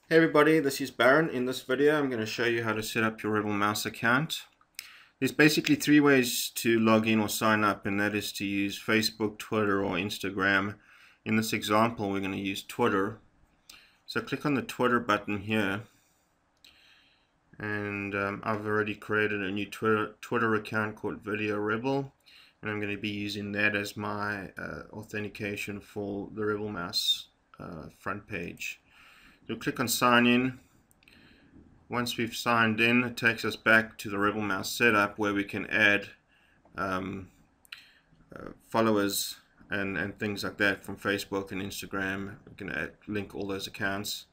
Hey everybody, this is Baron. In this video I'm going to show you how to set up your RebelMouse account. There's basically three ways to log in or sign up, and that is to use Facebook, Twitter or Instagram. In this example we're going to use Twitter. So click on the Twitter button here, and I've already created a new Twitter account called Video Rebel, and I'm going to be using that as my authentication for the RebelMouse front page. You'll click on sign in. Once we've signed in, it takes us back to the RebelMouse setup where we can add followers and things like that from Facebook and Instagram. We can link all those accounts.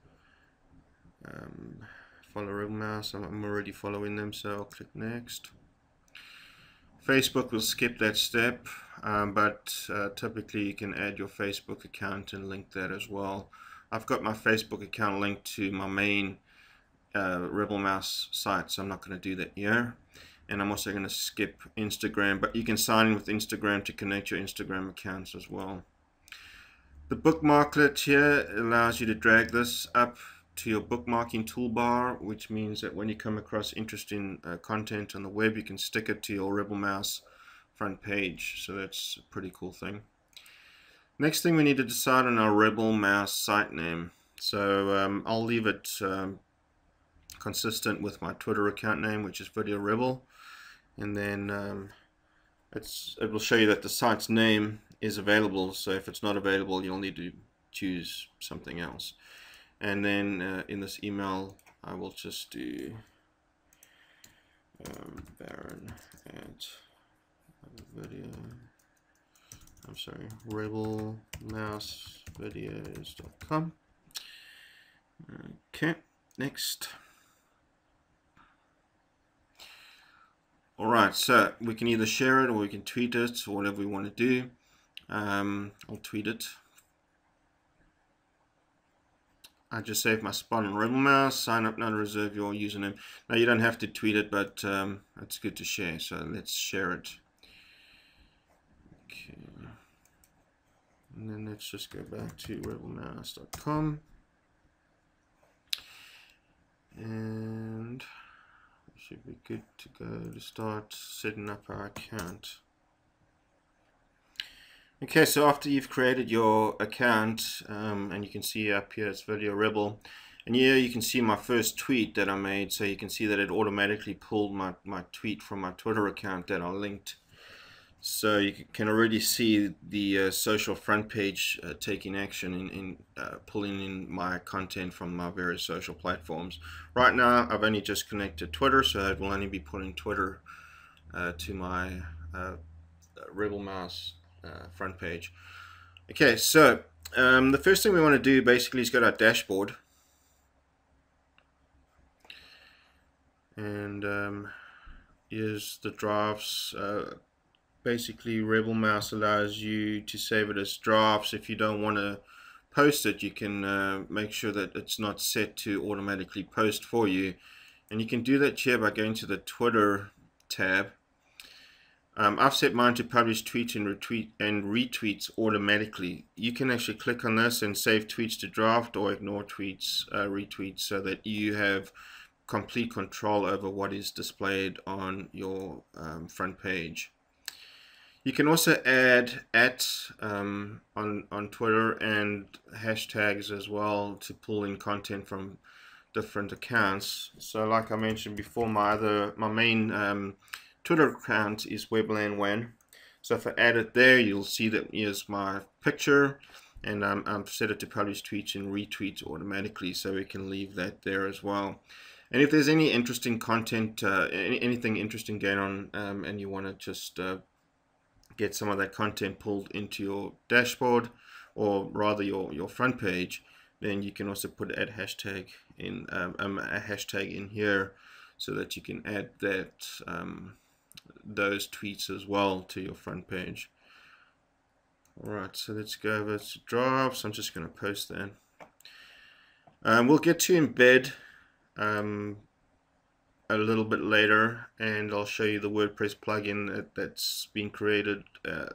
Follow RebelMouse. I'm already following them, so I'll click next. Facebook will skip that step, but typically you can add your Facebook account and link that as well. I've got my Facebook account linked to my main RebelMouse site, so I'm not going to do that here. And I'm also going to skip Instagram, but you can sign in with Instagram to connect your Instagram accounts as well. The bookmarklet here allows you to drag this up to your bookmarking toolbar, which means that when you come across interesting content on the web, you can stick it to your RebelMouse front page. So that's a pretty cool thing. Next thing, we need to decide on our RebelMouse site name. So I'll leave it consistent with my Twitter account name, which is Video Rebel, and then it will show you that the site's name is available. So if it's not available, you'll need to choose something else. And then in this email, I will just do Baron at video. I'm sorry, RebelMouseVideos.com. Okay, next. Alright, so we can either share it or we can tweet it, or whatever we want to do. I'll tweet it. I just saved my spot on RebelMouse. Sign up now to reserve your username. Now you don't have to tweet it, but it's good to share, so let's share it. Okay. And then let's just go back to RebelMouse.com, and we should be good to go to start setting up our account. Okay, so after you've created your account, and you can see up here it's Video Rebel, and here you can see my first tweet that I made, so you can see that it automatically pulled my tweet from my Twitter account that I linked. So you can already see the social front page taking action in pulling in my content from my various social platforms. Right now I've only just connected Twitter, so it will only be putting Twitter to my RebelMouse front page. Okay, so the first thing we want to do basically is go to our dashboard, and here's the drafts. Basically, RebelMouse allows you to save it as drafts. If you don't want to post it, you can make sure that it's not set to automatically post for you, and you can do that here by going to the Twitter tab. I've set mine to publish tweets and retweets automatically. You can actually click on this and save tweets to draft or ignore tweets, retweets, so that you have complete control over what is displayed on your front page. You can also add on Twitter and hashtags as well to pull in content from different accounts. So like I mentioned before, my main Twitter account is Webland1. So if I add it there, you'll see that here's my picture, and I've set it to publish tweets and retweets automatically, so we can leave that there as well. And if there's any interesting content, anything interesting going on, and you want to just get some of that content pulled into your dashboard, or rather your front page, then you can also put a hashtag in here, so that you can add that those tweets as well to your front page. Alright, so let's go over to drafts. I'm just going to post that. We'll get to embed a little bit later, and I'll show you the WordPress plugin that's been created.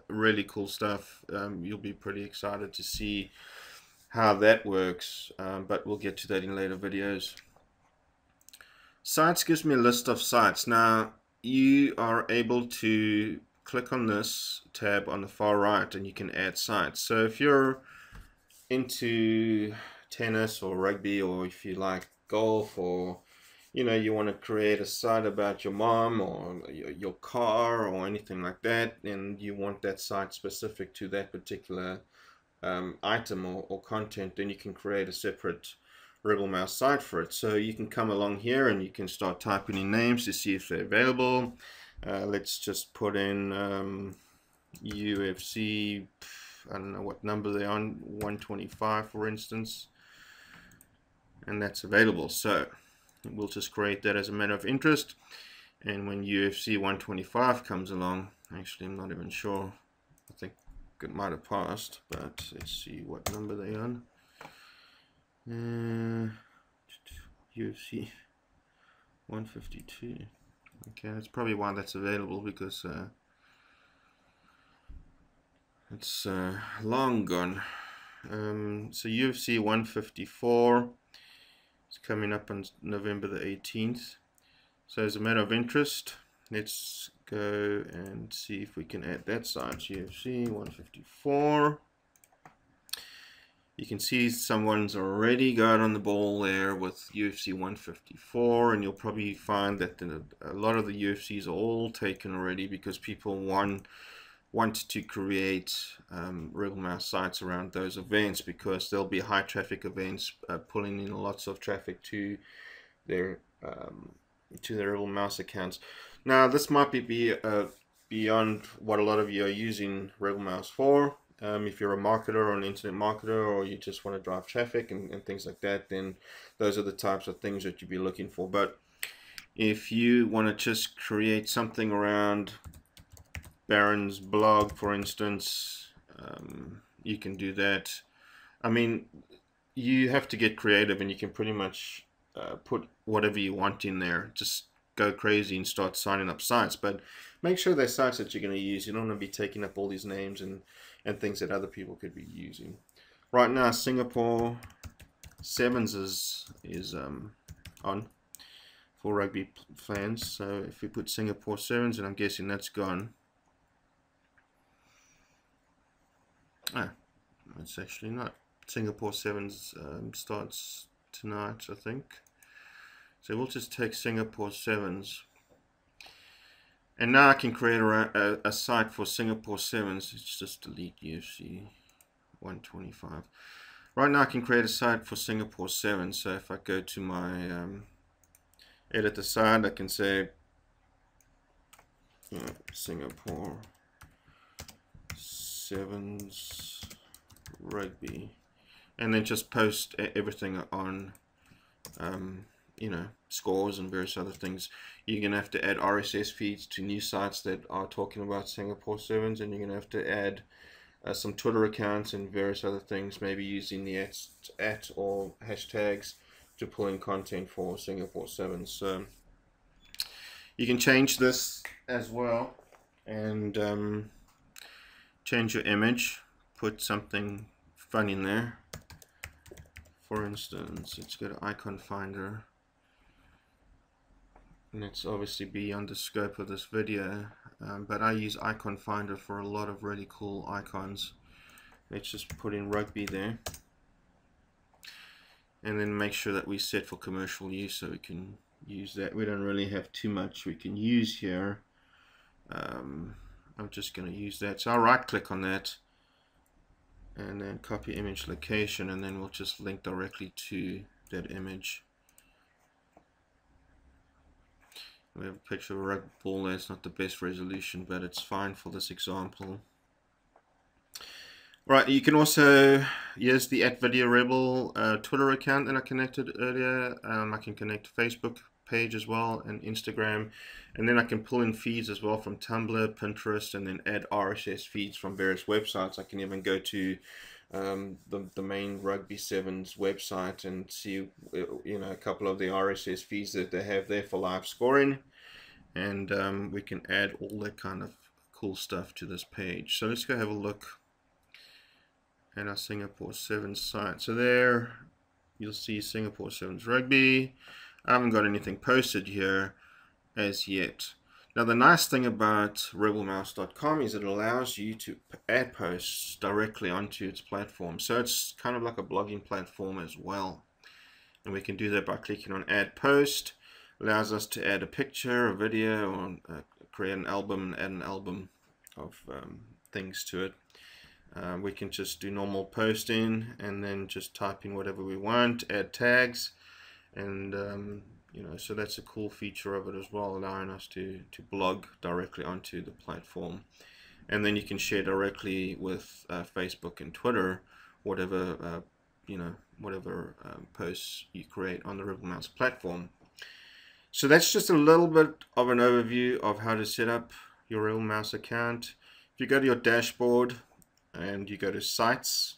Really cool stuff. You'll be pretty excited to see how that works, but we'll get to that in later videos. Sites gives me a list of sites. Now you are able to click on this tab on the far right and you can add sites. So if you're into tennis or rugby, or if you like golf, or you want to create a site about your mom or your car or anything like that, and you want that site specific to that particular item or content, then you can create a separate RebelMouse site for it. So you can come along here and you can start typing in names to see if they're available. Let's just put in UFC, I don't know what number they're on, 125 for instance, and that's available. So we'll just create that as a matter of interest, and when UFC 125 comes along, actually I'm not even sure, I think it might have passed, but let's see what number they're on. UFC 152. Okay, that's probably why that's available, because it's long gone. So UFC 154 is coming up on November the 18th. So as a matter of interest, let's go and see if we can add that site, UFC 154. You can see someone's already got on the ball there with UFC 154, and you'll probably find that a lot of the UFCs are all taken already, because people want to create RebelMouse sites around those events, because there'll be high traffic events pulling in lots of traffic to their RebelMouse accounts. Now this might be beyond what a lot of you are using RebelMouse for. If you're a marketer or an internet marketer, or you just want to drive traffic and things like that, then those are the types of things that you'd be looking for. But if you want to just create something around Baron's blog, for instance, you can do that. I mean, you have to get creative, and you can pretty much put whatever you want in there. Just go crazy and start signing up sites, but make sure they're sites that you're going to use. You don't want to be taking up all these names and things that other people could be using. Right now, Singapore Sevens is on for rugby fans. So if we put Singapore Sevens, and I'm guessing that's gone. Ah, it's actually not. Singapore Sevens starts tonight, I think. So we'll just take Singapore Sevens. And now I can create a site for Singapore Sevens. Let's just delete UFC 125. Right now I can create a site for Singapore Sevens. So if I go to my edit the site, I can say Singapore Sevens rugby, and then just post everything on scores and various other things. You're going to have to add RSS feeds to new sites that are talking about Singapore Sevens, and you're going to have to add some Twitter accounts and various other things, maybe using the at or hashtags to pull in content for Singapore Sevens. So you can change this as well, and change your image, put something fun in there. For instance, let's go to icon finder, and it's obviously beyond the scope of this video, but I use icon finder for a lot of really cool icons. Let's just put in rugby there, and then make sure that we set for commercial use so we can use that. We don't really have too much we can use here. I'm just going to use that, so I'll right click on that and then copy image location, and then we'll just link directly to that image. We have a picture of a rugby ball there. It's not the best resolution, but it's fine for this example. Right, you can also use the @VideoRebel Twitter account that I connected earlier. I can connect Facebook page as well, and Instagram, and then I can pull in feeds as well from Tumblr, Pinterest, and then add RSS feeds from various websites. I can even go to the main Rugby Sevens website and see a couple of the RSS feeds that they have there for live scoring, and we can add all that kind of cool stuff to this page. So let's go have a look and our Singapore Sevens site. So there you'll see Singapore Sevens Rugby. I haven't got anything posted here as yet. Now the nice thing about RebelMouse.com is it allows you to add posts directly onto its platform. So it's kind of like a blogging platform as well. And we can do that by clicking on Add Post. Allows us to add a picture, a video, or create an album, add an album of things to it. We can just do normal posting and then just type in whatever we want, add tags, and you know, so that's a cool feature of it as well, allowing us to blog directly onto the platform. And then you can share directly with Facebook and Twitter whatever you know, whatever posts you create on the RebelMouse platform. So that's just a little bit of an overview of how to set up your RebelMouse account. If you go to your dashboard and you go to sites,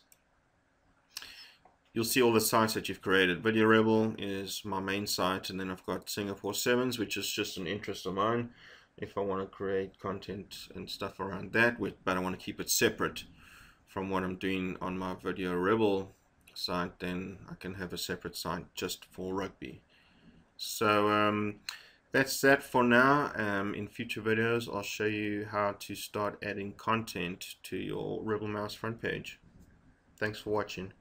you'll see all the sites that you've created. Video Rebel is my main site, and then I've got Singapore Sevens, which is just an interest of mine if I want to create content and stuff around that, but I want to keep it separate from what I'm doing on my Video Rebel site. Then I can have a separate site just for rugby. So that's that for now. In future videos I'll show you how to start adding content to your RebelMouse front page. Thanks for watching.